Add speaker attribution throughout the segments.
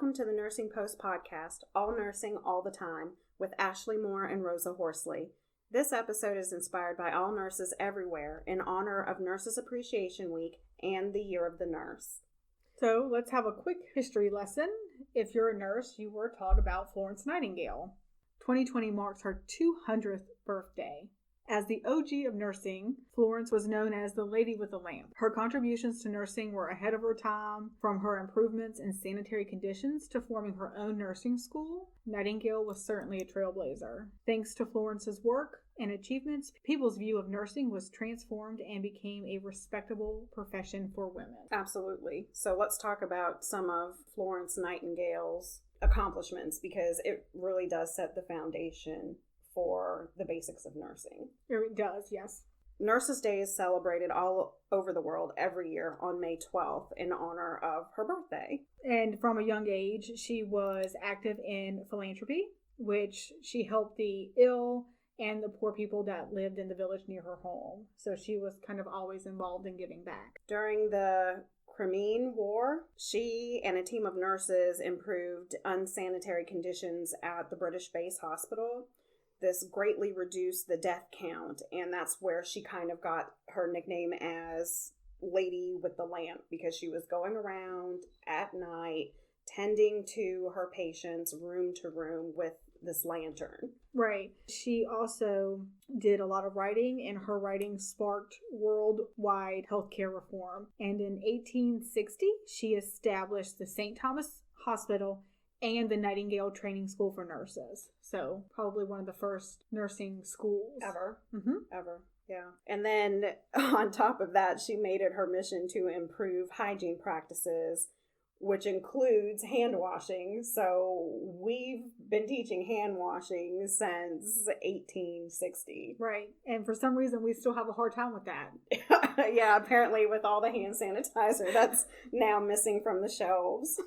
Speaker 1: Welcome to the Nursing Post podcast, All Nursing All the Time, with Ashley Moore and Rosa Horsley. This episode is inspired by all nurses everywhere in honor of Nurses Appreciation Week and the Year of the Nurse.
Speaker 2: So let's have a quick history lesson. If you're a nurse, you were taught about Florence Nightingale. 2020 marks her 200th birthday. As the OG of nursing, Florence was known as the Lady with the Lamp. Her contributions to nursing were ahead of her time, from her improvements in sanitary conditions to forming her own nursing school. Nightingale was certainly a trailblazer. Thanks to Florence's work and achievements, people's view of nursing was transformed and became a respectable profession for women.
Speaker 1: Absolutely. So let's talk about some of Florence Nightingale's accomplishments, because it really does set the foundation for the basics of nursing.
Speaker 2: It does, yes.
Speaker 1: Nurses' Day is celebrated all over the world every year on May 12th in honor of her birthday.
Speaker 2: And from a young age, she was active in philanthropy, which she helped the ill and the poor people that lived in the village near her home. So she was kind of always involved in giving back.
Speaker 1: During the Crimean War, she and a team of nurses improved unsanitary conditions at the British base hospital. This greatly reduced the death count, and that's where she kind of got her nickname as Lady with the Lamp, because she was going around at night tending to her patients room to room with this lantern.
Speaker 2: Right. She also did a lot of writing, and her writing sparked worldwide healthcare reform. And in 1860, she established the St. Thomas Hospital and the Nightingale Training School for Nurses. So probably one of the first nursing schools.
Speaker 1: Ever.
Speaker 2: Mm-hmm.
Speaker 1: Ever. Yeah. And then on top of that, she made it her mission to improve hygiene practices, which includes hand washing. So we've been teaching hand washing since 1860.
Speaker 2: Right. And for some reason, we still have a hard time with that.
Speaker 1: Yeah, apparently with all the hand sanitizer that's now missing from the shelves.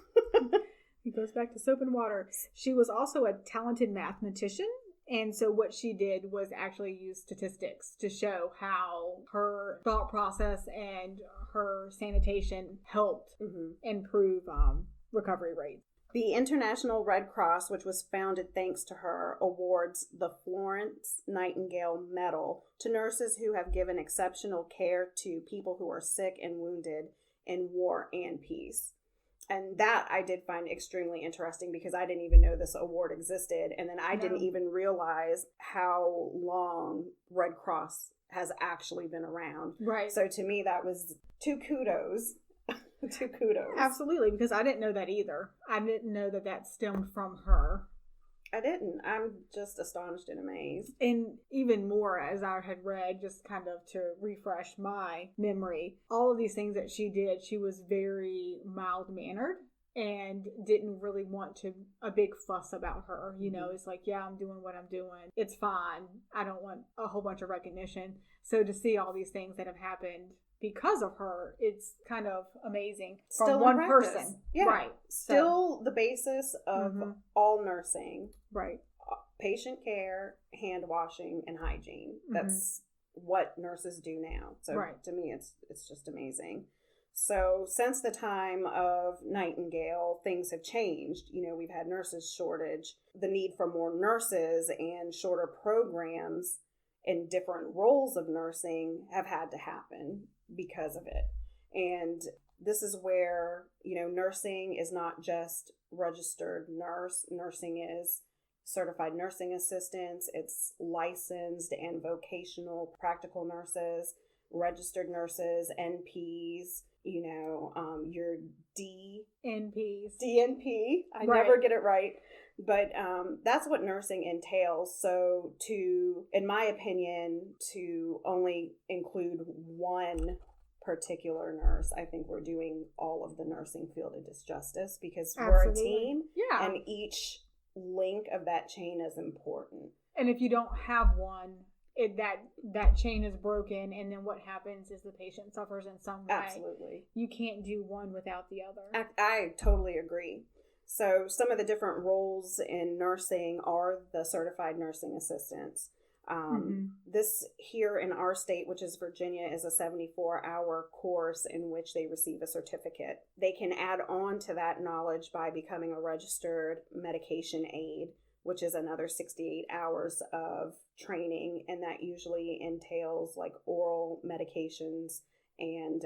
Speaker 2: It goes back to soap and water. She was also a talented mathematician. And so what she did was actually use statistics to show how her thought process and her sanitation helped improve recovery rates.
Speaker 1: The International Red Cross, which was founded thanks to her, awards the Florence Nightingale Medal to nurses who have given exceptional care to people who are sick and wounded in war and peace. And that I did find extremely interesting, because I didn't even know this award existed. And then I didn't even realize how long Red Cross has actually been around.
Speaker 2: Right.
Speaker 1: So to me, that was two kudos. Two kudos.
Speaker 2: Absolutely, because I didn't know that either. I didn't know that that stemmed from her.
Speaker 1: I didn't. I'm just astonished and amazed.
Speaker 2: And even more, as I had read, just kind of to refresh my memory, all of these things that she did, she was very mild-mannered and didn't really want a big fuss about her. You know, it's like, yeah, I'm doing what I'm doing. It's fine. I don't want a whole bunch of recognition. So to see all these things that have happened because of her, it's kind of amazing. From
Speaker 1: Still
Speaker 2: one
Speaker 1: practice.
Speaker 2: person.
Speaker 1: Yeah.
Speaker 2: Right.
Speaker 1: Still the basis of all nursing.
Speaker 2: Right.
Speaker 1: Patient care, hand washing, and hygiene. That's what nurses do now. So to me, it's just amazing. So since the time of Nightingale, things have changed. You know, we've had nurses shortage. The need for more nurses and shorter programs in different roles of nursing have had to happen because of it. And this is where, you know, nursing is not just registered nurse. Nursing is certified nursing assistants. It's licensed and vocational practical nurses, registered nurses, NPs, you know, your DNP. I never get it right. But that's what nursing entails. So in my opinion, to only include one particular nurse, I think we're doing all of the nursing field a disjustice, because we're a team, and each link of that chain is important.
Speaker 2: And if you don't have one, that chain is broken, and then what happens is the patient suffers in some way.
Speaker 1: Absolutely.
Speaker 2: You can't do one without the other.
Speaker 1: I totally agree. So some of the different roles in nursing are the certified nursing assistants. This here in our state, which is Virginia, is a 74-hour course in which they receive a certificate. They can add on to that knowledge by becoming a registered medication aide, which is another 68 hours of training, and that usually entails like oral medications and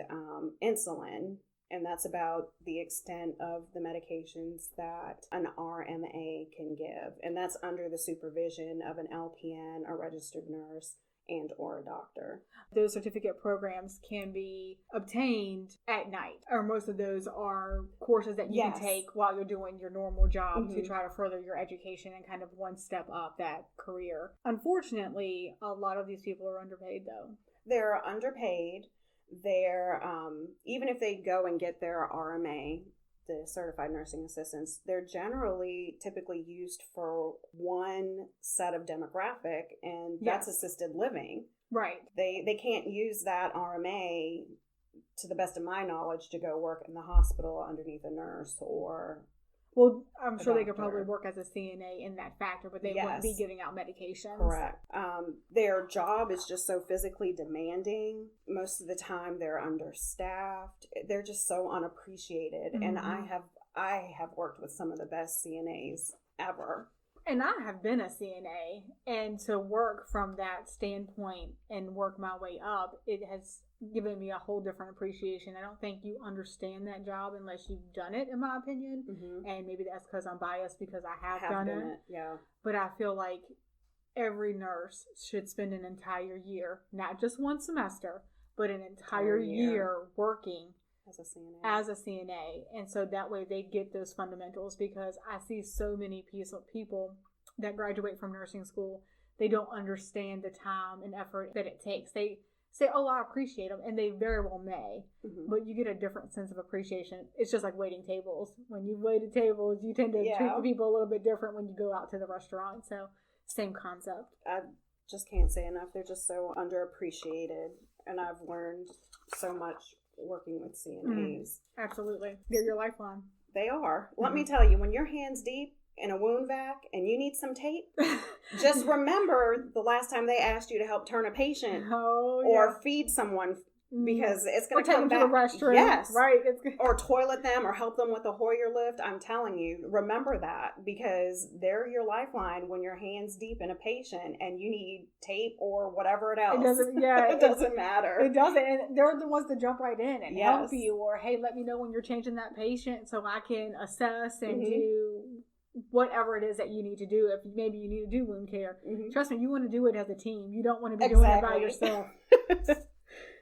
Speaker 1: insulin. And that's about the extent of the medications that an RMA can give. And that's under the supervision of an LPN, a registered nurse, and or a doctor.
Speaker 2: Those certificate programs can be obtained at night, or most of those are courses that you can take while you're doing your normal job to try to further your education and kind of one step up that career. Unfortunately, a lot of these people are underpaid though.
Speaker 1: They're underpaid. They're, even if they go and get their RMA, the certified nursing assistants, they're typically used for one set of demographic, and that's assisted living.
Speaker 2: Right.
Speaker 1: They can't use that RMA, to the best of my knowledge, to go work in the hospital underneath a nurse or...
Speaker 2: Well, I'm sure they could probably work as a CNA in that factor, but they wouldn't be giving out medications.
Speaker 1: Correct. Their job is just so physically demanding. Most of the time they're understaffed. They're just so unappreciated. And I have worked with some of the best CNAs ever.
Speaker 2: And I have been a CNA, and to work from that standpoint and work my way up, it has given me a whole different appreciation. I don't think you understand that job unless you've done it, in my opinion. And maybe that's because I'm biased because I have done it. Yeah. But I feel like every nurse should spend an entire year, not just one semester, but an entire year working as a CNA. And so that way they get those fundamentals, because I see so many people that graduate from nursing school, they don't understand the time and effort that it takes. They say, oh, I appreciate them, and they very well may, but you get a different sense of appreciation. It's just like waiting tables. When you wait at tables, you tend to treat the people a little bit different when you go out to the restaurant. So same concept.
Speaker 1: I just can't say enough. They're just so underappreciated, and I've learned so much working with CNAs.
Speaker 2: Absolutely. They're your lifeline.
Speaker 1: They are. Let me tell you, when your hand's deep in a wound vac and you need some tape, just remember the last time they asked you to help turn a patient or feed someone, because it's going to come back.
Speaker 2: To the restroom. Yes. Right.
Speaker 1: Or toilet them or help them with a Hoyer lift. I'm telling you, remember that, because they're your lifeline when your hand's deep in a patient and you need tape or whatever else.
Speaker 2: It doesn't,
Speaker 1: it doesn't matter.
Speaker 2: It doesn't. And they're the ones that jump right in and help you, or, hey, let me know when you're changing that patient so I can assess and do whatever it is that you need to do. If maybe you need to do wound care, trust me, you want to do it as a team. You don't want to be doing it by yourself.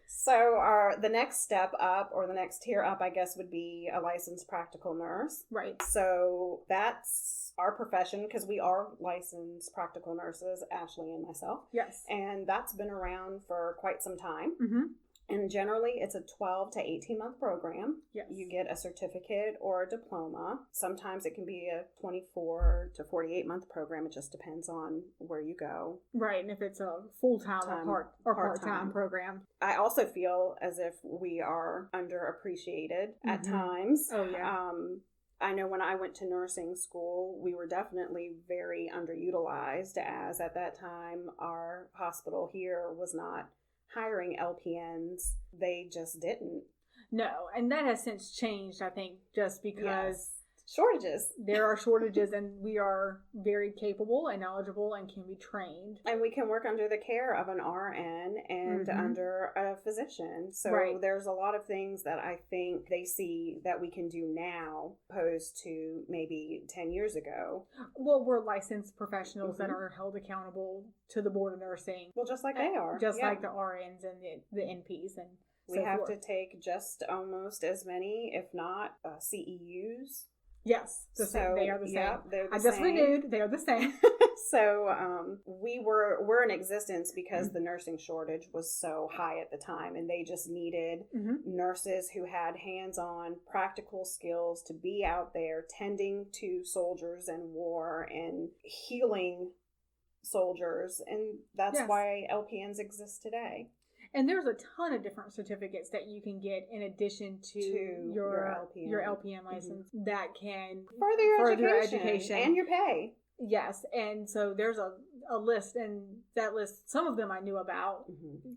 Speaker 1: So the next step up, or the next tier up, I guess, would be a licensed practical nurse.
Speaker 2: Right.
Speaker 1: So that's our profession, because we are licensed practical nurses, Ashley and myself.
Speaker 2: Yes.
Speaker 1: And that's been around for quite some time. And generally, it's a 12 to 18-month program.
Speaker 2: Yes.
Speaker 1: You get a certificate or a diploma. Sometimes it can be a 24 to 48-month program. It just depends on where you go.
Speaker 2: Right, and if it's a full-time or part-time program.
Speaker 1: I also feel as if we are underappreciated at times.
Speaker 2: Oh, yeah.
Speaker 1: I know when I went to nursing school, we were definitely very underutilized, as at that time, our hospital here was not hiring LPNs. They just didn't.
Speaker 2: No, and that has since changed, I think, just because
Speaker 1: shortages.
Speaker 2: There are shortages, and we are very capable and knowledgeable and can be trained.
Speaker 1: And we can work under the care of an RN and under a physician. So there's a lot of things that I think they see that we can do now opposed to maybe 10 years ago.
Speaker 2: Well, we're licensed professionals that are held accountable to the Board of Nursing.
Speaker 1: Well, just like they are.
Speaker 2: Just like the RNs and the NPs and
Speaker 1: we have to take just almost as many, if not CEUs.
Speaker 2: Yes, they are the same.
Speaker 1: Yeah, they're the
Speaker 2: I just renewed. They are the same.
Speaker 1: So we're in existence because the nursing shortage was so high at the time, and they just needed nurses who had hands-on practical skills to be out there tending to soldiers in war and healing soldiers, and that's why LPNs exist today.
Speaker 2: And there's a ton of different certificates that you can get in addition to your LPN license that can
Speaker 1: further your education and your pay.
Speaker 2: Yes, and so there's a a list, and that list, some of them I knew about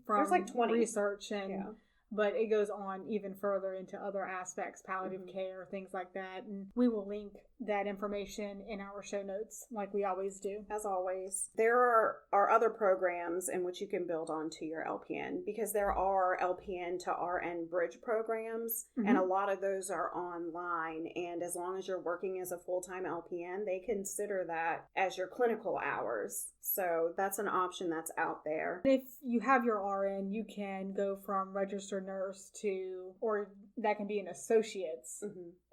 Speaker 2: from
Speaker 1: There's like 20
Speaker 2: research, and but it goes on even further into other aspects, palliative care, things like that. And we will link that information in our show notes like we always do.
Speaker 1: As always. There are other programs in which you can build onto your LPN, because there are LPN to RN bridge programs, and a lot of those are online. And as long as you're working as a full-time LPN, they consider that as your clinical hours. So that's an option that's out there.
Speaker 2: If you have your RN, you can go from registered nurse to, or that can be an associate's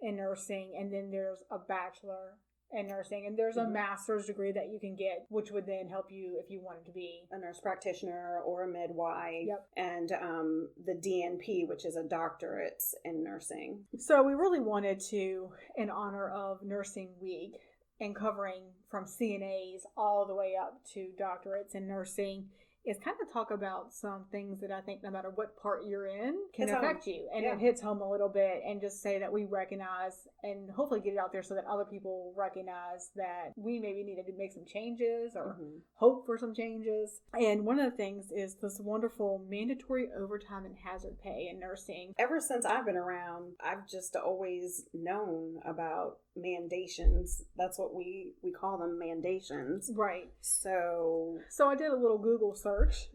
Speaker 2: in nursing, and then there's a bachelor in nursing, and there's a master's degree that you can get, which would then help you if you wanted to be
Speaker 1: a nurse practitioner or a midwife, and the DNP, which is a doctorate in nursing.
Speaker 2: So we really wanted to, in honor of Nursing Week, and covering from CNAs all the way up to doctorates in nursing, is kind of talk about some things that I think no matter what part you're in can affect you. And it hits home a little bit, and just say that we recognize and hopefully get it out there so that other people recognize that we maybe needed to make some changes or hope for some changes. And one of the things is this wonderful mandatory overtime and hazard pay in nursing.
Speaker 1: Ever since I've been around, I've just always known about mandations. That's what we call them, mandations.
Speaker 2: Right.
Speaker 1: So
Speaker 2: I did a little Google search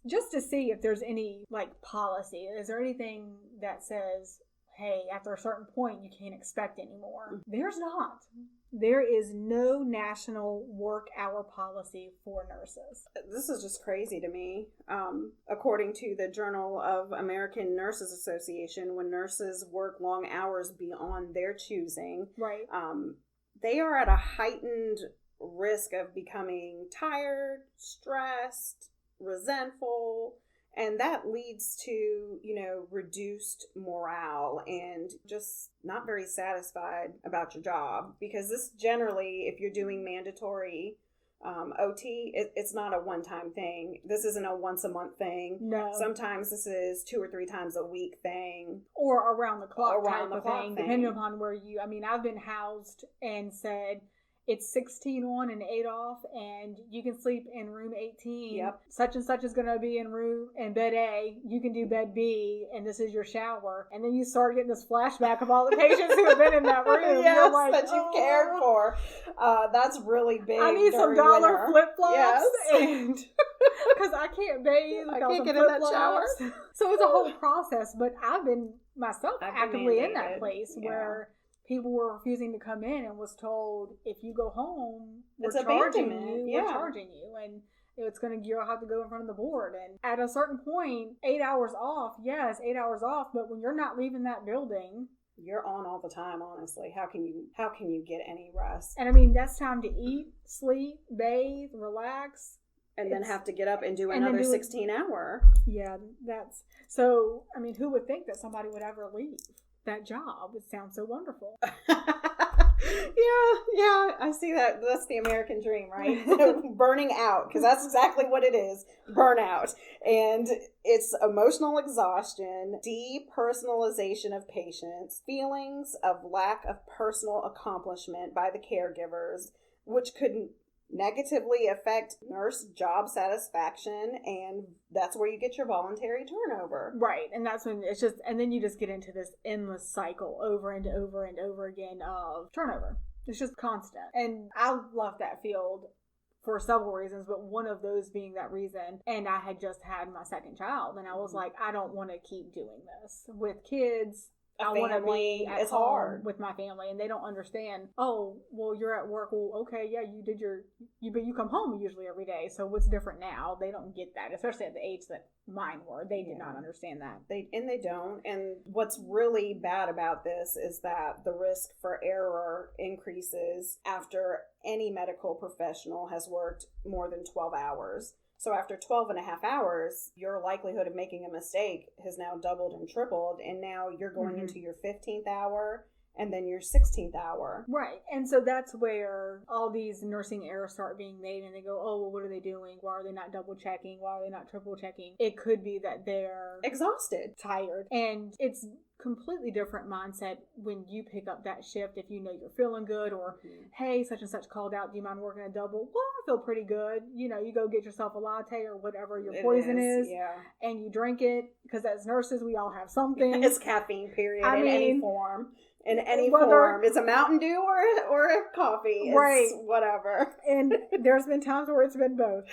Speaker 2: just to see if there's any like policy. Is there anything that says, hey, after a certain point you can't expect anymore? There's not. There is no national work hour policy for nurses.
Speaker 1: This is just crazy to me. According to the Journal of American Nurses Association, when nurses work long hours beyond their choosing, they are at a heightened risk of becoming tired, stressed, resentful, and that leads to, reduced morale and just not very satisfied about your job. Because this generally, if you're doing mandatory OT, it's not a one-time thing. This isn't a once-a-month thing.
Speaker 2: No.
Speaker 1: Sometimes this is 2 or 3 times a week thing.
Speaker 2: Or around the clock type of thing, depending upon where I've been housed and said, it's 16 on and 8 off, and you can sleep in room 18.
Speaker 1: Yep.
Speaker 2: Such and such is going to be in bed A. You can do bed B, and this is your shower. And then you start getting this flashback of all the patients who have been in that room.
Speaker 1: Yes,
Speaker 2: you're like,
Speaker 1: that you've cared for. That's really big.
Speaker 2: I need some dollar flip-flops.
Speaker 1: Yes.
Speaker 2: And because I can't bathe.
Speaker 1: I can't get in that shower.
Speaker 2: So it's a whole process. But I've been myself actively in that place where people were refusing to come in and was told, if you go home, we're charging you, and you'll have to go in front of the board. And at a certain point, 8 hours off, but when you're not leaving that building,
Speaker 1: you're on all the time, honestly. How can you get any rest?
Speaker 2: And that's time to eat, sleep, bathe, relax.
Speaker 1: And then have to get up and do another 16 hour.
Speaker 2: Yeah, so, who would think that somebody would ever leave that job? It sounds so wonderful.
Speaker 1: Yeah, I see that. That's the American dream, right? Burning out, because that's exactly what it is. Burnout. And it's emotional exhaustion, depersonalization of patients, feelings of lack of personal accomplishment by the caregivers, which could negatively affect nurse job satisfaction, and that's where you get your voluntary turnover.
Speaker 2: Right, and that's when and then you just get into this endless cycle over and over and over again of turnover. It's just constant. And I left that field for several reasons, but one of those being that reason. And I had just had my second child, and I was like, I don't want to keep doing this with kids. I want to be at home with my family, and they don't understand. Oh, well, you're at work. Well, okay, yeah, you did but you come home usually every day. So what's different now? They don't get that, especially at the age that mine were. They did not understand that.
Speaker 1: They don't. And what's really bad about this is that the risk for error increases after any medical professional has worked more than 12 hours. So after 12 and a half hours, your likelihood of making a mistake has now doubled and tripled. And now you're going into your 15th hour and then your 16th hour.
Speaker 2: Right. And so that's where all these nursing errors start being made, and they go, oh, well, what are they doing? Why are they not double checking? Why are they not triple checking? It could be that they're
Speaker 1: exhausted,
Speaker 2: tired. And it's completely different mindset when you pick up that shift. If you know you're feeling good, or hey, such and such called out, do you mind working a double? Well, I feel pretty good. You know, you go get yourself a latte or whatever your poison is, and you drink it, because as nurses we all have something.
Speaker 1: It's caffeine, period. In any form. In any form. It's a Mountain Dew or a coffee. It's whatever.
Speaker 2: And there's been times where it's been both.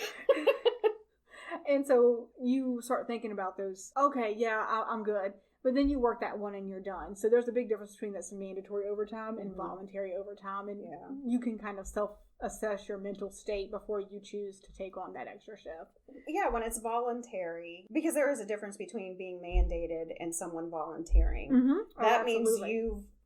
Speaker 2: And so you start thinking about those, okay, yeah, I'm good. But then you work that one and you're done. So there's a big difference between that's mandatory overtime and voluntary overtime. And you can kind of self-assess your mental state before you choose to take on that extra shift.
Speaker 1: Yeah, when it's voluntary, because there is a difference between being mandated and someone volunteering. Mm-hmm. That means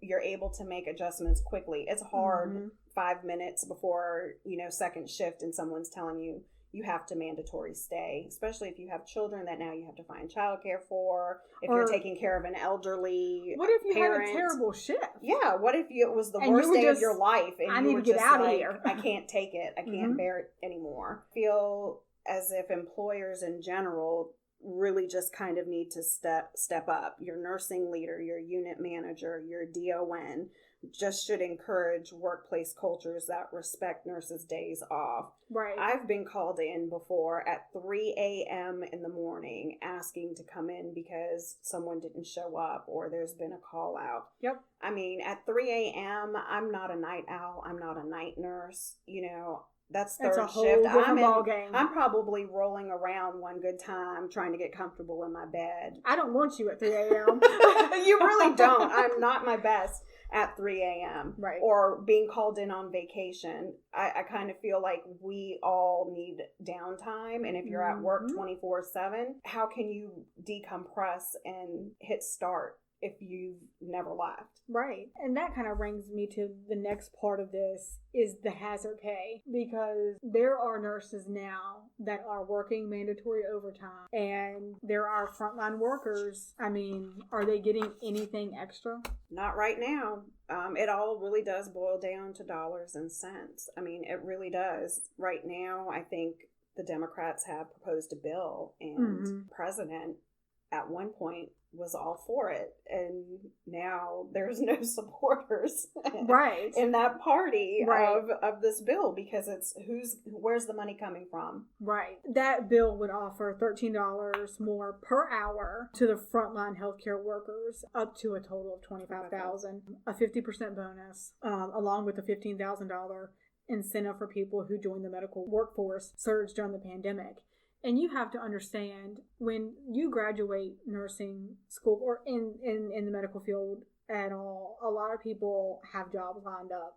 Speaker 1: you're able to make adjustments quickly. It's hard 5 minutes before, second shift, and someone's telling you have to mandatory stay, especially if you have children that now you have to find childcare for, if you're taking care of an elderly
Speaker 2: What if you
Speaker 1: parent.
Speaker 2: had a terrible shift?
Speaker 1: Yeah, what if it was the worst day of your life and
Speaker 2: I
Speaker 1: you
Speaker 2: need
Speaker 1: were
Speaker 2: to get
Speaker 1: just
Speaker 2: out
Speaker 1: like,
Speaker 2: of here.
Speaker 1: I can't take it. I can't bear it anymore. I feel as if employers in general really just kind of need to step up. Your nursing leader, your unit manager, your DON just should encourage workplace cultures that respect nurses' days off.
Speaker 2: Right.
Speaker 1: I've been called in before at 3 a.m. in the morning asking to come in because someone didn't show up or there's been a call out.
Speaker 2: Yep.
Speaker 1: I mean, at 3 a.m., I'm not a night owl. I'm not a night nurse. That's third
Speaker 2: a whole
Speaker 1: shift.
Speaker 2: different ballgame.
Speaker 1: I'm probably rolling around one good time trying to get comfortable in my bed.
Speaker 2: I don't want you at 3 a.m.
Speaker 1: You really don't. I'm not my best at 3 a.m.
Speaker 2: Right.
Speaker 1: Or being called in on vacation. I kind of feel like we all need downtime. And if you're at work 24/7, how can you decompress and hit start if you've never left?
Speaker 2: Right. And that kind of brings me to the next part of this is the hazard pay, because there are nurses now that are working mandatory overtime, and there are frontline workers. I mean, are they getting anything extra?
Speaker 1: Not right now. It all really does boil down to dollars and cents. I mean, it really does. Right now, I think the Democrats have proposed a bill, and the president at one point was all for it, and now there's no supporters in that party of this bill, because it's where's the money coming from?
Speaker 2: Right. That bill would offer $13 more per hour to the frontline healthcare workers, up to a total of $25,000, a 50% bonus, along with a $15,000 incentive for people who joined the medical workforce surge during the pandemic. And you have to understand, when you graduate nursing school or in the medical field at all, a lot of people have jobs lined up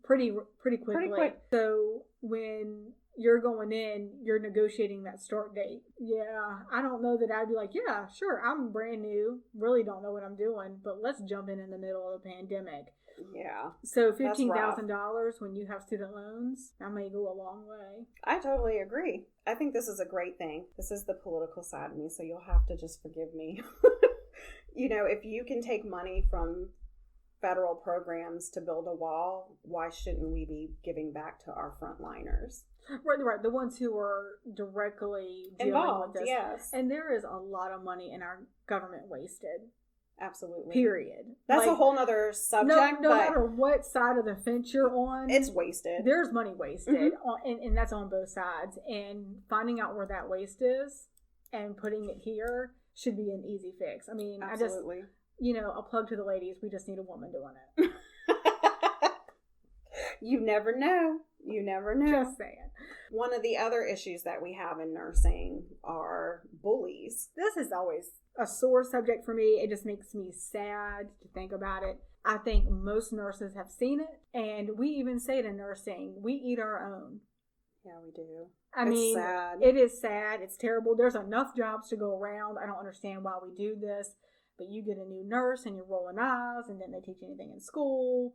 Speaker 2: pretty quickly. Pretty quick. So when you're going in, you're negotiating that start date. Yeah, I don't know that I'd be like, yeah, sure, I'm brand new, really don't know what I'm doing, but let's jump in the middle of a pandemic.
Speaker 1: Yeah.
Speaker 2: So $15,000 when you have student loans, that may go a long way.
Speaker 1: I totally agree. I think this is a great thing. This is the political side of me, so you'll have to just forgive me. If you can take money from federal programs to build a wall, why shouldn't we be giving back to our frontliners?
Speaker 2: Right. The ones who are directly
Speaker 1: involved
Speaker 2: with this.
Speaker 1: Yes.
Speaker 2: And there is a lot of money in our government wasted.
Speaker 1: Absolutely.
Speaker 2: Period.
Speaker 1: That's a whole nother subject.
Speaker 2: No matter what side of the fence you're on,
Speaker 1: it's wasted.
Speaker 2: There's money wasted, and that's on both sides. And finding out where that waste is and putting it here should be an easy fix. I mean,
Speaker 1: absolutely.
Speaker 2: A plug to the ladies. We just need a woman doing it.
Speaker 1: You never know.
Speaker 2: Just saying.
Speaker 1: One of the other issues that we have in nursing are bullies.
Speaker 2: This is always a sore subject for me. It just makes me sad to think about it. I think most nurses have seen it, and we even say it in nursing, we eat our own.
Speaker 1: Yeah, we do.
Speaker 2: It's
Speaker 1: sad.
Speaker 2: It is sad. It's terrible. There's enough jobs to go around. I don't understand why we do this, but you get a new nurse and you're rolling eyes, and then they teach anything in school.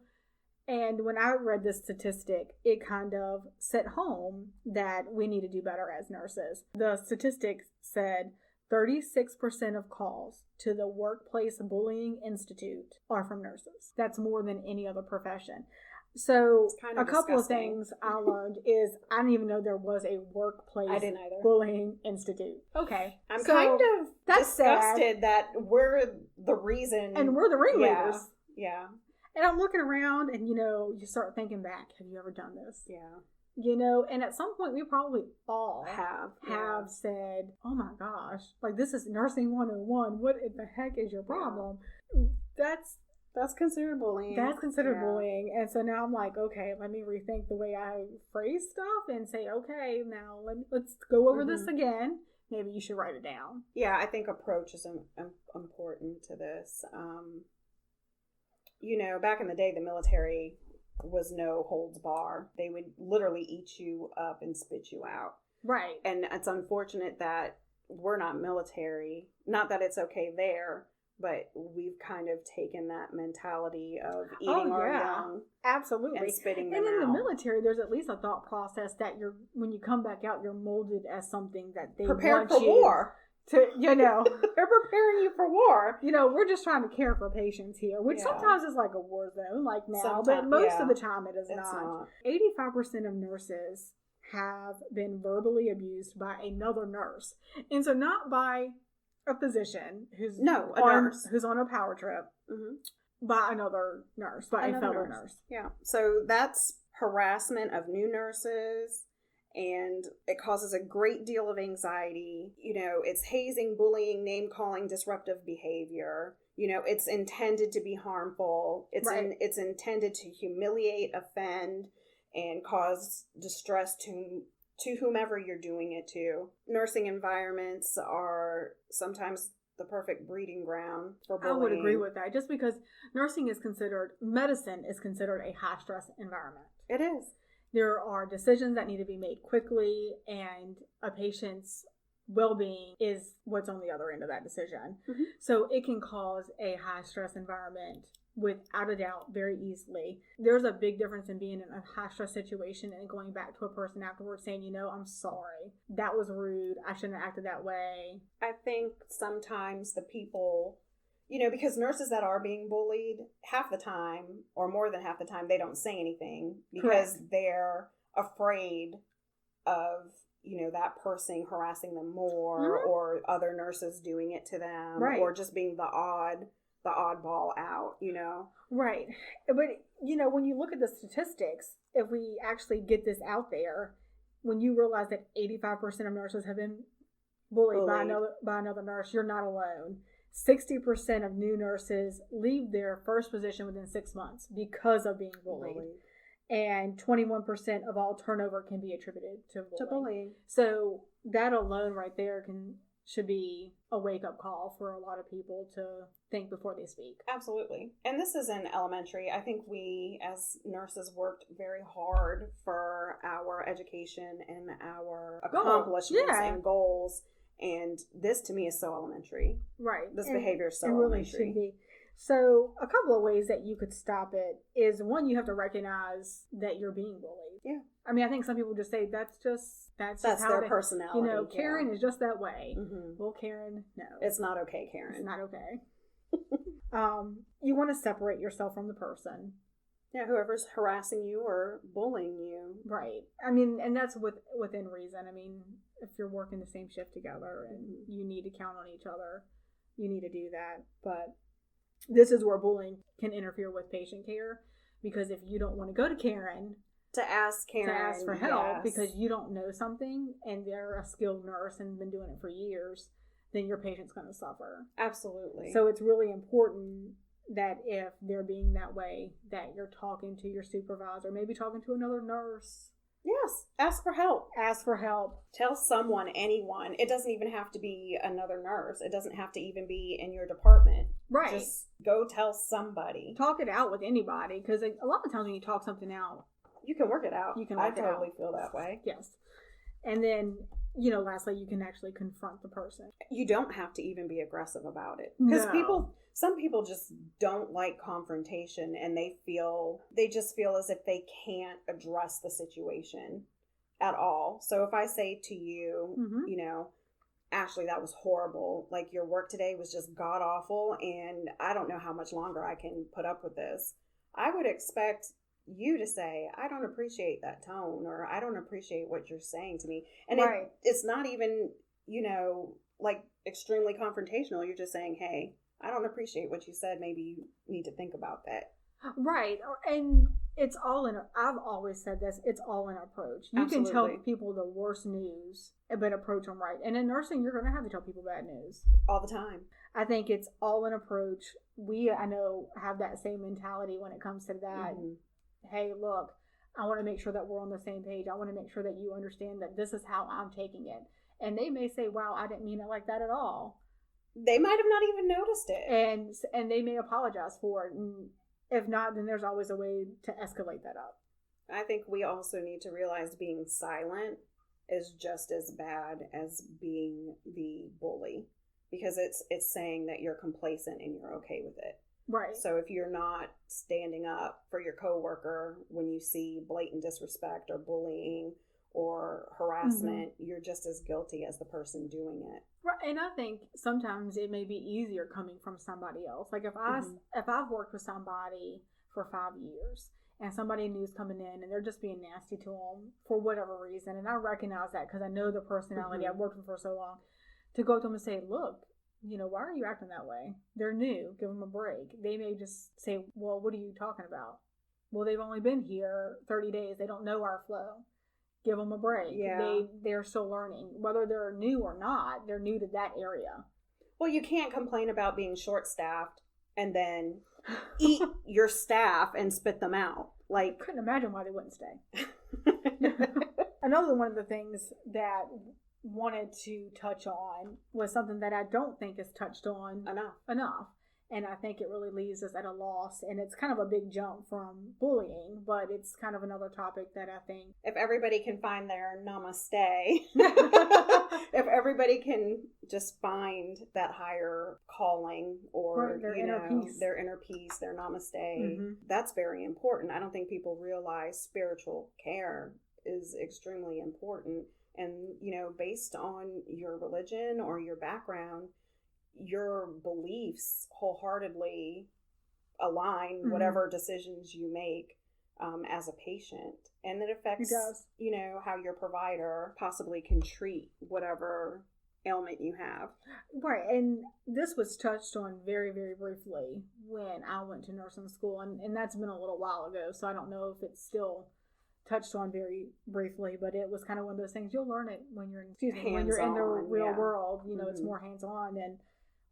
Speaker 2: And when I read this statistic, it kind of set home that we need to do better as nurses. The statistics said 36% of calls to the Workplace Bullying Institute are from nurses. That's more than any other profession. So
Speaker 1: kind of
Speaker 2: a couple
Speaker 1: disgusting.
Speaker 2: of things I learned is I didn't even know there was a workplace
Speaker 1: I didn't either.
Speaker 2: bullying institute. Okay.
Speaker 1: I'm kind of disgusted
Speaker 2: sad.
Speaker 1: that we're the reason.
Speaker 2: And we're the ringleaders.
Speaker 1: Yeah.
Speaker 2: And I'm looking around and, you start thinking back. Have you ever done this?
Speaker 1: Yeah.
Speaker 2: And at some point we probably all
Speaker 1: have
Speaker 2: said, oh my gosh, like this is nursing 101. What in the heck is your problem?
Speaker 1: That's considered bullying.
Speaker 2: That's considered bullying. And so now I'm like, okay, let me rethink the way I phrase stuff and say, okay, now let's go over this again. Maybe you should write it down.
Speaker 1: Yeah, I think approach is important to this. Back in the day, the military was no holds bar. They would literally eat you up and spit you out.
Speaker 2: Right.
Speaker 1: And it's unfortunate that we're not military. Not that it's okay there, but we've kind of taken that mentality of eating our young.
Speaker 2: Absolutely.
Speaker 1: And spitting them
Speaker 2: out. And in
Speaker 1: out.
Speaker 2: the military, there's at least a thought process that when you come back out, you're molded as something that they
Speaker 1: prepared
Speaker 2: want
Speaker 1: for war.
Speaker 2: To,
Speaker 1: They're preparing you for war.
Speaker 2: We're just trying to care for patients here, which sometimes is like a war zone, like now, but most of the time it is not. 85% of nurses have been verbally abused by another nurse. And so not by a physician who's on a power trip, by another nurse, by a fellow nurse.
Speaker 1: Yeah. So that's harassment of new nurses. And it causes a great deal of anxiety. It's hazing, bullying, name-calling, disruptive behavior. It's intended to be harmful. It's intended to humiliate, offend, and cause distress to whomever you're doing it to. Nursing environments are sometimes the perfect breeding ground for bullying.
Speaker 2: I would agree with that. Just because medicine is considered a high-stress environment.
Speaker 1: It is.
Speaker 2: There are decisions that need to be made quickly, and a patient's well-being is what's on the other end of that decision. Mm-hmm. So it can cause a high-stress environment without a doubt very easily. There's a big difference in being in a high-stress situation and going back to a person afterwards saying, I'm sorry. That was rude. I shouldn't have acted that way.
Speaker 1: I think sometimes the people... because nurses that are being bullied, half the time, or more than half the time, they don't say anything because they're afraid of, that person harassing them more, or other nurses doing it to them, or just being the oddball out,
Speaker 2: Right. But, when you look at the statistics, if we actually get this out there, when you realize that 85% of nurses have been bullied. by another nurse, you're not alone. 60% of new nurses leave their first position within 6 months because of being bullied. And 21% of all turnover can be attributed to bullying. So that alone right there should be a wake-up call for a lot of people to think before they speak.
Speaker 1: Absolutely. And this is in elementary. I think we as nurses worked very hard for our education and our accomplishments and goals. And this, to me, is so elementary.
Speaker 2: Right.
Speaker 1: This behavior is so
Speaker 2: elementary.
Speaker 1: It
Speaker 2: really should be. So a couple of ways that you could stop it is, one, you have to recognize that you're being bullied.
Speaker 1: Yeah.
Speaker 2: I mean, I think some people just say that's how
Speaker 1: their personality.
Speaker 2: Karen is just that way.
Speaker 1: Mm-hmm.
Speaker 2: Well, Karen, no.
Speaker 1: It's not okay, Karen.
Speaker 2: It's not okay. You want to separate yourself from the person.
Speaker 1: Yeah, whoever's harassing you or bullying you.
Speaker 2: Right. I mean, and that's within reason. I mean, if you're working the same shift together and you need to count on each other, you need to do that. But this is where bullying can interfere with patient care, because if you don't want to go to Karen
Speaker 1: to ask
Speaker 2: for help because you don't know something and they're a skilled nurse and been doing it for years, then your patient's going to suffer.
Speaker 1: Absolutely.
Speaker 2: So it's really important that if they're being that way, that you're talking to your supervisor, maybe talking to another nurse.
Speaker 1: Yes. Ask for help.
Speaker 2: Ask for help.
Speaker 1: Tell someone, anyone. It doesn't even have to be another nurse. It doesn't have to even be in your department.
Speaker 2: Right.
Speaker 1: Just go tell somebody.
Speaker 2: Talk it out with anybody, because a lot of times when you talk something out,
Speaker 1: you can work it out. I totally feel that way.
Speaker 2: Yes. And then, lastly, you can actually confront the person.
Speaker 1: You don't have to even be aggressive about it. Because some people just don't like confrontation, and they just feel as if they can't address the situation at all. So if I say to you, Ashley, that was horrible. Like, your work today was just god awful, and I don't know how much longer I can put up with this. I would expect you to say, I don't appreciate that tone, or I don't appreciate what you're saying to me. And it's not even, like extremely confrontational. You're just saying, hey, I don't appreciate what you said. Maybe you need to think about that.
Speaker 2: Right. And it's all I've always said this, it's all in approach. You can tell people the worst news, but approach them right. And in nursing, you're going to have to tell people bad news.
Speaker 1: All the time.
Speaker 2: I think it's all in approach. I know, have that same mentality when it comes to that. Mm-hmm. Hey, look, I want to make sure that we're on the same page. I want to make sure that you understand that this is how I'm taking it. And they may say, wow, I didn't mean it like that at all.
Speaker 1: They might have not even noticed it.
Speaker 2: And they may apologize for it. And if not, then there's always a way to escalate that up.
Speaker 1: I think we also need to realize being silent is just as bad as being the bully, because it's saying that you're complacent and you're okay with it.
Speaker 2: Right.
Speaker 1: So if you're not standing up for your coworker when you see blatant disrespect or bullying or harassment, mm-hmm. you're just as guilty as the person doing it.
Speaker 2: Right. And I think sometimes it may be easier coming from somebody else. Like if I've worked with somebody for 5 years and somebody new's coming in and they're just being nasty to them for whatever reason, and I recognize that because I know the personality, mm-hmm. I've worked with for so long, to go to them and say, look, why are you acting that way? They're new. Give them a break. They may just say, well, what are you talking about? Well, they've only been here 30 days. They don't know our flow. Give them a break.
Speaker 1: Yeah.
Speaker 2: They're still learning. Whether they're new or not, they're new to that area.
Speaker 1: Well, you can't complain about being short-staffed and then eat your staff and spit them out. Like,
Speaker 2: I couldn't imagine why they wouldn't stay. Another one of the things that wanted to touch on was something that I don't think is touched on enough. And I think it really leaves us at a loss. And it's kind of a big jump from bullying, but it's kind of another topic that I think,
Speaker 1: if everybody can find their namaste, if everybody can just find that higher calling, or
Speaker 2: their inner
Speaker 1: peace, their namaste, mm-hmm. that's very important. I don't think people realize spiritual care is extremely important. And, based on your religion or your background, your beliefs wholeheartedly align mm-hmm. whatever decisions you make as a patient. And it affects, how your provider possibly can treat whatever ailment you have.
Speaker 2: Right. And this was touched on very, very briefly when I went to nursing school. And that's been a little while ago, so I don't know if it's still touched on very briefly, but it was kind of one of those things you'll learn it when you're in the real world. Mm-hmm. It's more hands-on, and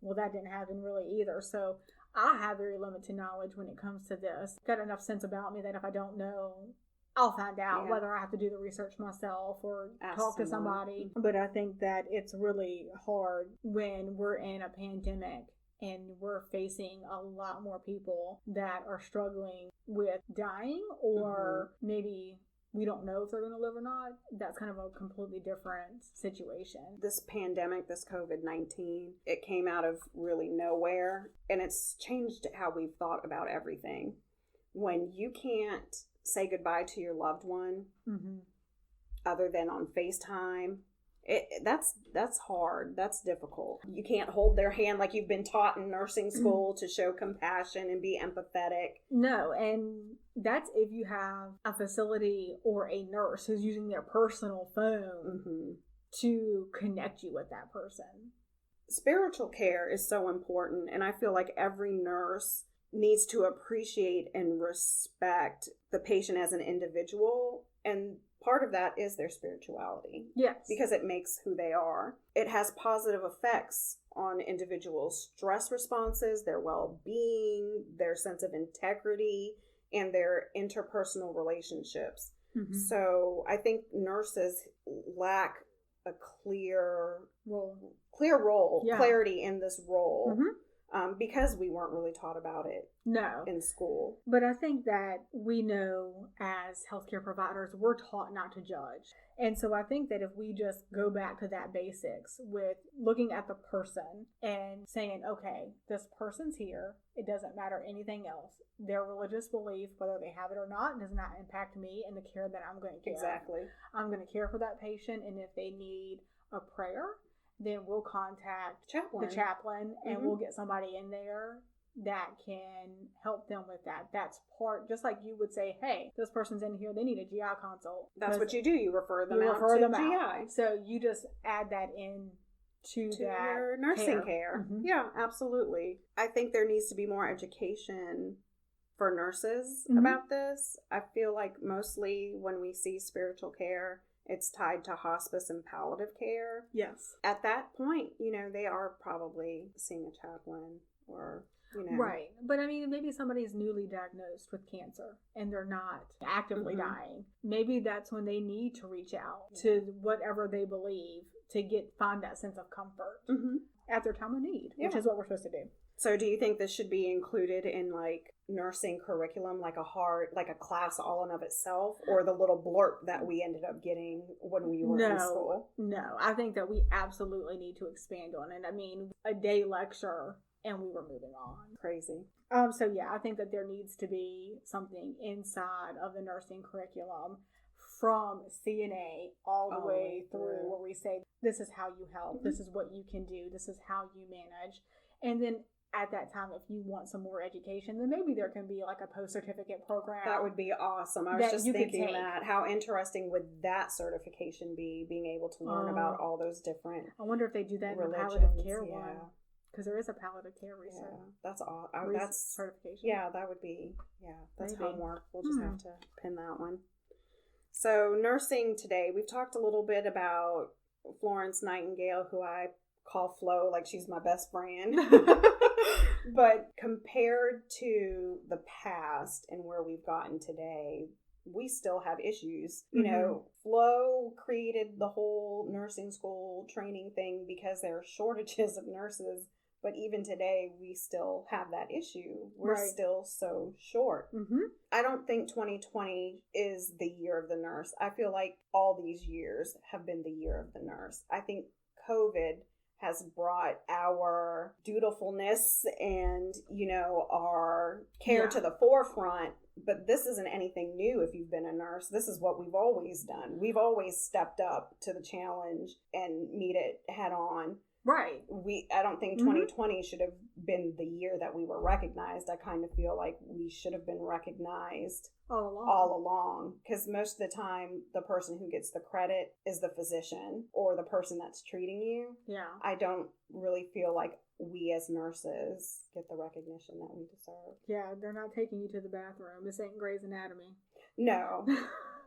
Speaker 2: well, that didn't happen really either. So I have very limited knowledge when it comes to this. Got enough sense about me that if I don't know, I'll find out whether I have to do the research myself or talk to somebody. But I think that it's really hard when we're in a pandemic and we're facing a lot more people that are struggling with dying, or mm-hmm. maybe we don't know if they're going to live or not. That's kind of a completely different situation.
Speaker 1: This pandemic, this COVID-19, it came out of really nowhere, and it's changed how we've thought about everything. When you can't say goodbye to your loved one, mm-hmm. other than on FaceTime, that's hard. That's difficult. You can't hold their hand like you've been taught in nursing school to show compassion and be empathetic.
Speaker 2: No, and that's if you have a facility or a nurse who's using their personal phone mm-hmm. to connect you with that person.
Speaker 1: Spiritual care is so important, and I feel like every nurse needs to appreciate and respect the patient as an individual, and part of that is their spirituality.
Speaker 2: Yes.
Speaker 1: Because it makes who they are. It has positive effects on individuals' stress responses, their well-being, their sense of integrity, and their interpersonal relationships. Mm-hmm. So I think nurses lack a clear role, clarity in this role. Mm-hmm. Because we weren't really taught about it in school.
Speaker 2: But I think that we know as healthcare providers, we're taught not to judge. And so I think that if we just go back to that basics with looking at the person and saying, okay, this person's here. It doesn't matter anything else. Their religious belief, whether they have it or not, does not impact me and the care that I'm going to give.
Speaker 1: Exactly.
Speaker 2: I'm going to care for that patient. And if they need a prayer, then we'll contact the chaplain and mm-hmm. we'll get somebody in there that can help them with that. That's part, just like you would say, hey, this person's in here, they need a GI consult.
Speaker 1: That's what you do. You refer them out to GI.
Speaker 2: So you just add that in to that
Speaker 1: your nursing care.
Speaker 2: Mm-hmm.
Speaker 1: Yeah, absolutely. I think there needs to be more education for nurses about this. I feel like mostly when we see spiritual care, it's tied to hospice and palliative care.
Speaker 2: Yes.
Speaker 1: At that point, they are probably seeing a chaplain or,
Speaker 2: Right. But I mean, maybe somebody's newly diagnosed with cancer and they're not actively dying. Maybe that's when they need to reach out to whatever they believe to find that sense of comfort at their time of need, which is what we're supposed to do.
Speaker 1: So do you think this should be included in like nursing curriculum, like a class all in of itself, or the little blurb that we ended up getting when we were in school?
Speaker 2: No, I think that we absolutely need to expand on it. I mean, a day lecture and we were moving on.
Speaker 1: Crazy.
Speaker 2: So yeah, I think that there needs to be something inside of the nursing curriculum from CNA all the way through where we say, this is how you help, this is what you can do, this is how you manage. And then at that time, if you want some more education, then maybe there can be like a post-certificate program.
Speaker 1: That would be awesome. I was just thinking that. How interesting would that certification be, being able to learn about all those different
Speaker 2: I wonder if they do that
Speaker 1: religions.
Speaker 2: in the palliative care one. Because there is a palliative care research.
Speaker 1: Yeah, that's all. That's
Speaker 2: certification.
Speaker 1: Yeah, that would be. Yeah, that's
Speaker 2: maybe.
Speaker 1: Homework. We'll just have to pin that one. So nursing today, we've talked a little bit about Florence Nightingale, who I call Flo, like she's my best friend. But compared to the past and where we've gotten today, we still have issues. Flo created the whole nursing school training thing because there are shortages of nurses. But even today, we still have that issue. We're still so short. I don't think 2020 is the year of the nurse. I feel like all these years have been the year of the nurse. I think COVID has brought our dutifulness and, our care to the forefront. But this isn't anything new if you've been a nurse. This is what we've always done. We've always stepped up to the challenge and meet it head on.
Speaker 2: Right.
Speaker 1: I don't think 2020 should have been the year that we were recognized. I kind of feel like we should have been recognized all along. Because most of the time, the person who gets the credit is the physician or the person that's treating you.
Speaker 2: Yeah.
Speaker 1: I don't really feel like we as nurses get the recognition that we deserve.
Speaker 2: Yeah, they're not taking you to the bathroom. This ain't Grey's Anatomy.
Speaker 1: No.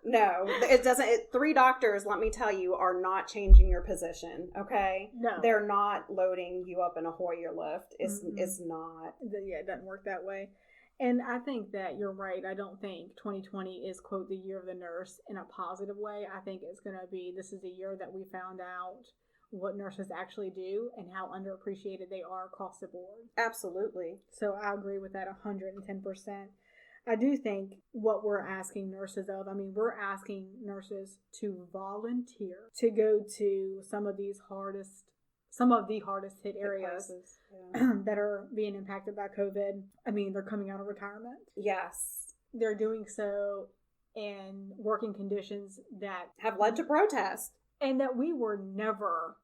Speaker 1: No, it doesn't. 3 doctors, let me tell you, are not changing your position, okay?
Speaker 2: No.
Speaker 1: They're not loading you up in a Hoyer lift. It's not.
Speaker 2: Yeah, it doesn't work that way. And I think that you're right. I don't think 2020 is, quote, the year of the nurse in a positive way. I think it's going to be, this is the year that we found out what nurses actually do and how underappreciated they are across the board.
Speaker 1: Absolutely.
Speaker 2: So I agree with that 110%. I do think what we're asking nurses of, we're asking nurses to volunteer to go to some of the hardest hit areas that are being impacted by COVID. They're coming out of retirement.
Speaker 1: Yes.
Speaker 2: They're doing so in working conditions that
Speaker 1: have led to protest.
Speaker 2: And that we never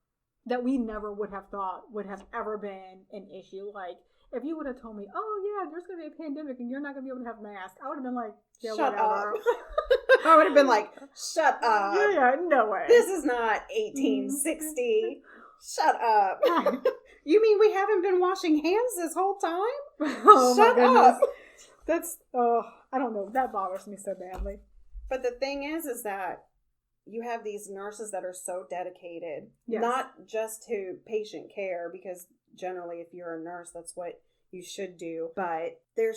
Speaker 2: would have thought would have ever been an issue. Like, if you would have told me, oh yeah, there's going to be a pandemic and you're not going to be able to have masks, I would have been like, yeah,
Speaker 1: shut
Speaker 2: whatever.
Speaker 1: Up. I would have been like, shut up.
Speaker 2: Yeah, no way.
Speaker 1: This is not 1860. Shut up. You mean we haven't been washing hands this whole time?
Speaker 2: Oh,
Speaker 1: shut up.
Speaker 2: That's, I don't know. That bothers me so badly.
Speaker 1: But the thing is that you have these nurses that are so dedicated,
Speaker 2: yes.
Speaker 1: not just to patient care, because generally if you're a nurse, that's what you should do, but they're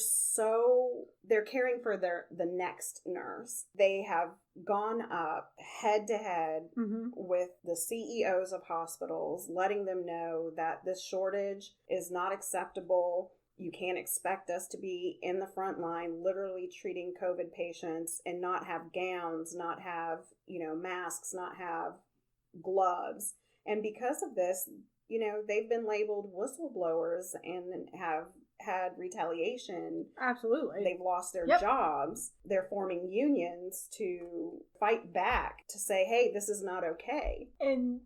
Speaker 1: caring for the next nurse. They have gone up head to head with the CEOs of hospitals, letting them know that this shortage is not acceptable. You can't expect us to be in the front line, literally treating COVID patients and not have gowns, not have, masks, not have gloves. And because of this, they've been labeled whistleblowers and have had retaliation.
Speaker 2: Absolutely.
Speaker 1: They've lost their jobs. They're forming unions to fight back, to say, hey, this is not okay.
Speaker 2: And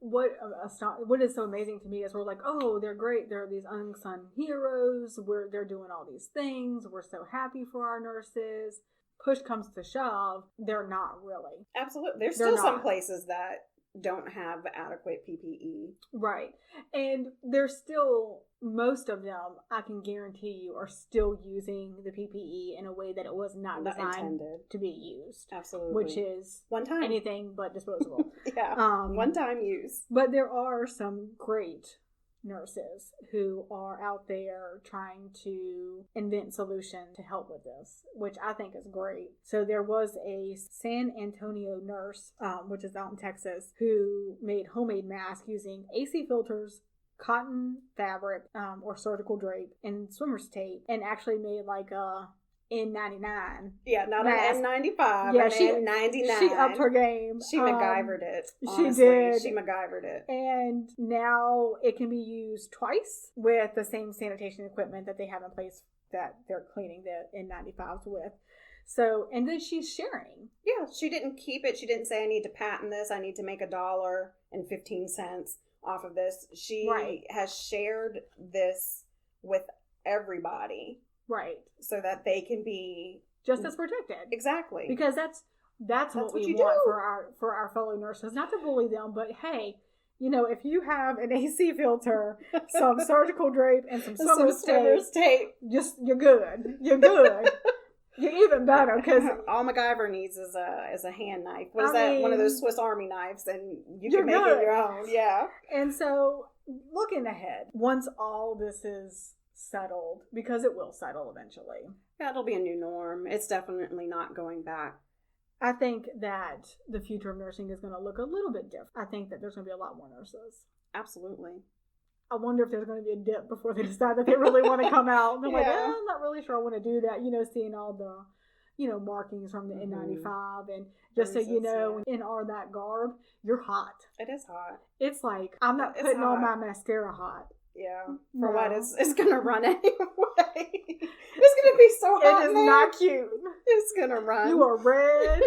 Speaker 2: what is so amazing to me is we're like, oh, they're great. They're these unsung heroes. They're doing all these things. We're so happy for our nurses. Push comes to shove, they're not really.
Speaker 1: Absolutely. There's still some places that don't have adequate PPE.
Speaker 2: Right. And there's still, most of them, I can guarantee you, are still using the PPE in a way that it was not designed intended to be used.
Speaker 1: Absolutely.
Speaker 2: Which is
Speaker 1: one time.
Speaker 2: Anything but disposable.
Speaker 1: Yeah. One time use.
Speaker 2: But there are some great nurses who are out there trying to invent solutions to help with this, which I think is great. So there was a San Antonio nurse, which is out in Texas, who made homemade masks using AC filters, cotton fabric, or surgical drape, and swimmer's tape, and actually made like a N99.
Speaker 1: Yeah, not mask. An N95. Yeah, an N99.
Speaker 2: She upped her game.
Speaker 1: She MacGyvered it. Honestly.
Speaker 2: She did.
Speaker 1: She MacGyvered it.
Speaker 2: And now it can be used twice with the same sanitation equipment that they have in place that they're cleaning the N95s with. So, and then she's sharing.
Speaker 1: Yeah, she didn't keep it. She didn't say, I need to patent this. I need to make $1.15 off of this. She has shared this with everybody.
Speaker 2: Right.
Speaker 1: So that they can be
Speaker 2: just as protected.
Speaker 1: Exactly.
Speaker 2: Because that's what we want for our fellow nurses. Not to bully them, but hey, if you have an AC filter, some surgical drape, and some swimmer's tape, you're good. You're good. You're even better, because
Speaker 1: all MacGyver needs is a hand knife. What is that? One of those Swiss Army knives, and you can make it your own. Yeah.
Speaker 2: And so, looking ahead, once all this is settled, because it will settle eventually.
Speaker 1: Yeah, it'll be a new norm. It's definitely not going back.
Speaker 2: I think that the future of nursing is going to look a little bit different. I think that there's going to be a lot more nurses.
Speaker 1: Absolutely.
Speaker 2: I wonder if there's going to be a dip before they decide that they really want to come out. They're like, I'm not really sure I want to do that. Seeing all the, markings from the N95, and just so you know, in all that garb, you're hot.
Speaker 1: It is hot.
Speaker 2: It's like, I'm not putting on my mascara hot.
Speaker 1: Yeah, for what? It's gonna run anyway. It's gonna be so hot.
Speaker 2: It is not cute.
Speaker 1: It's gonna run.
Speaker 2: You are red.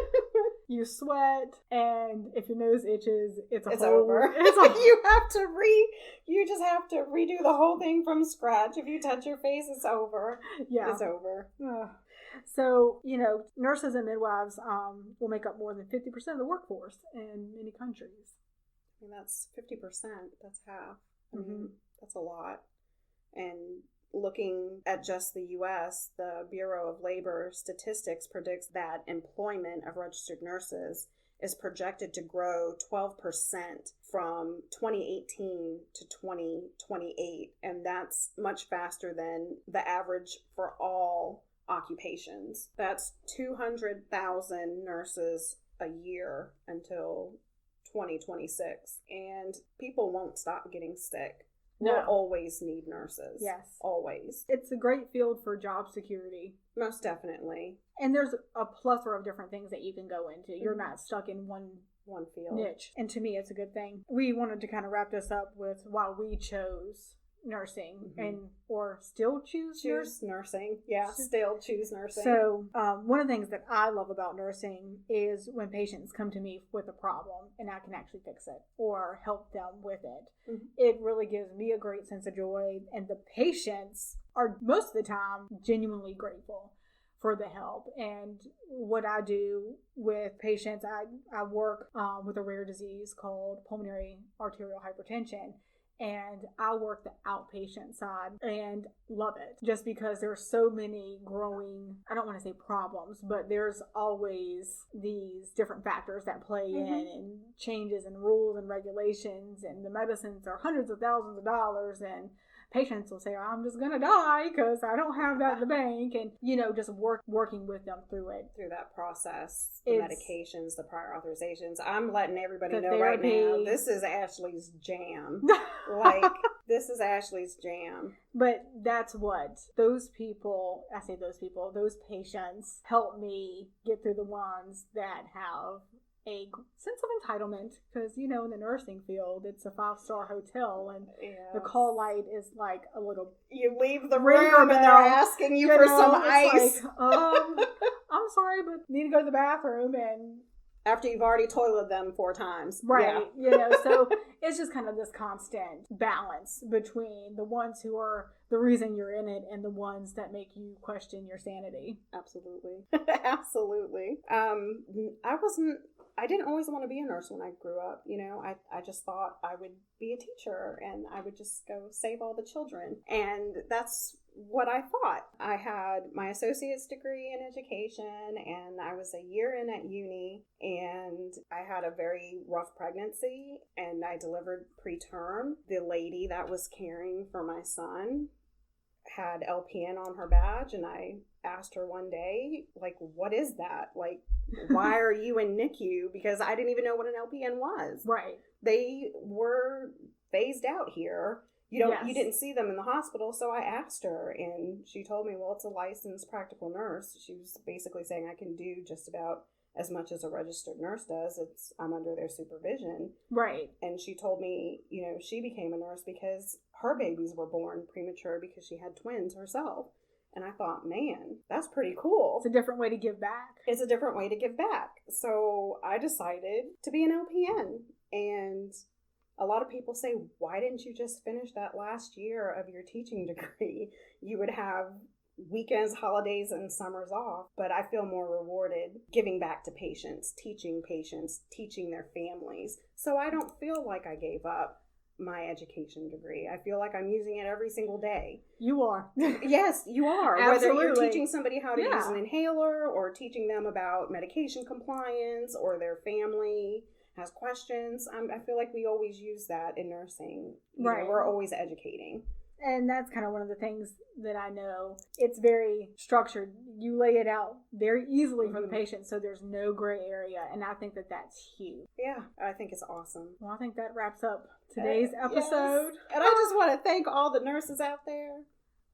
Speaker 2: You sweat, and if your nose itches, it's over.
Speaker 1: You just have to redo the whole thing from scratch. If you touch your face, it's over. Yeah, it's over.
Speaker 2: So, nurses and midwives will make up more than 50% of the workforce in many countries.
Speaker 1: And that's 50%. That's half. I mean, that's a lot. And looking at just the U.S., the Bureau of Labor Statistics predicts that employment of registered nurses is projected to grow 12% from 2018 to 2028. And that's much faster than the average for all occupations. That's 200,000 nurses a year until 2026. And people won't stop getting sick. We'll always need nurses. Yes. Always.
Speaker 2: It's a great field for job security.
Speaker 1: Most definitely.
Speaker 2: And there's a plethora of different things that you can go into. You're not stuck in one
Speaker 1: field.
Speaker 2: Niche. And to me, it's a good thing. We wanted to kind of wrap this up with why we chose nursing or still choose
Speaker 1: nursing. Yeah, still choose nursing.
Speaker 2: So one of the things that I love about nursing is when patients come to me with a problem and I can actually fix it or help them with it. It really gives me a great sense of joy, and the patients are most of the time genuinely grateful for the help. And what I do with patients, I work with a rare disease called pulmonary arterial hypertension. And I work the outpatient side and love it, just because there's so many growing, I don't want to say problems, but there's always these different factors that play in, and changes and rules and regulations, and the medicines are hundreds of thousands of dollars, and patients will say, I'm just going to die because I don't have that in the bank. And, just working with them through it.
Speaker 1: Through that process, the medications, the prior authorizations. I'm letting everybody know right now, this is Ashley's jam. This is Ashley's jam.
Speaker 2: But that's what those patients help me get through the ones that have a sense of entitlement, because in the nursing field it's a 5-star hotel, and the call light is like a little,
Speaker 1: you leave the room and they're asking you for some ice.
Speaker 2: Like, I'm sorry, but need to go to the bathroom, and
Speaker 1: After you've already toileted them 4 times.
Speaker 2: Right. Yeah. So it's just kind of this constant balance between the ones who are the reason you're in it and the ones that make you question your sanity.
Speaker 1: Absolutely. Absolutely. I didn't always want to be a nurse when I grew up. I just thought I would be a teacher and I would just go save all the children. And that's what I thought. I had my associate's degree in education and I was a year in at uni, and I had a very rough pregnancy and I delivered preterm. The lady that was caring for my son had LPN on her badge, and I asked her one day, like, what is that? Like, why are you in NICU? Because I didn't even know what an LPN was.
Speaker 2: Right.
Speaker 1: They were phased out here. You didn't see them in the hospital, so I asked her, and she told me, well, it's a licensed practical nurse. She was basically saying I can do just about as much as a registered nurse does. I'm under their supervision.
Speaker 2: Right.
Speaker 1: And she told me, she became a nurse because her babies were born premature because she had twins herself. And I thought, man, that's pretty cool.
Speaker 2: It's a different way to give back.
Speaker 1: It's a different way to give back. So I decided to be an LPN. And a lot of people say, why didn't you just finish that last year of your teaching degree? You would have weekends, holidays, and summers off. But I feel more rewarded giving back to patients, teaching their families. So I don't feel like I gave up my education degree. I feel like I'm using it every single day.
Speaker 2: You are.
Speaker 1: Yes, you are.
Speaker 2: Absolutely.
Speaker 1: Whether you're teaching somebody how to use an inhaler or teaching them about medication compliance, or their family has questions. I feel like we always use that in nursing.
Speaker 2: Right.
Speaker 1: We're always educating.
Speaker 2: And that's kind of one of the things that I know. It's very structured. You lay it out very easily for the patient, so there's no gray area. And I think that that's huge.
Speaker 1: Yeah, I think it's awesome.
Speaker 2: Well, I think that wraps up today's episode.
Speaker 1: Yes. And I just want to thank all the nurses out there.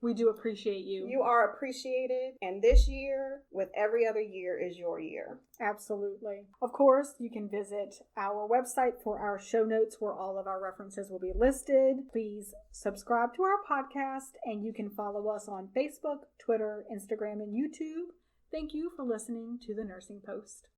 Speaker 2: We do appreciate you.
Speaker 1: You are appreciated. And this year, with every other year, is your year.
Speaker 2: Absolutely. Of course, you can visit our website for our show notes where all of our references will be listed. Please subscribe to our podcast, and you can follow us on Facebook, Twitter, Instagram, and YouTube. Thank you for listening to The Nursing Post.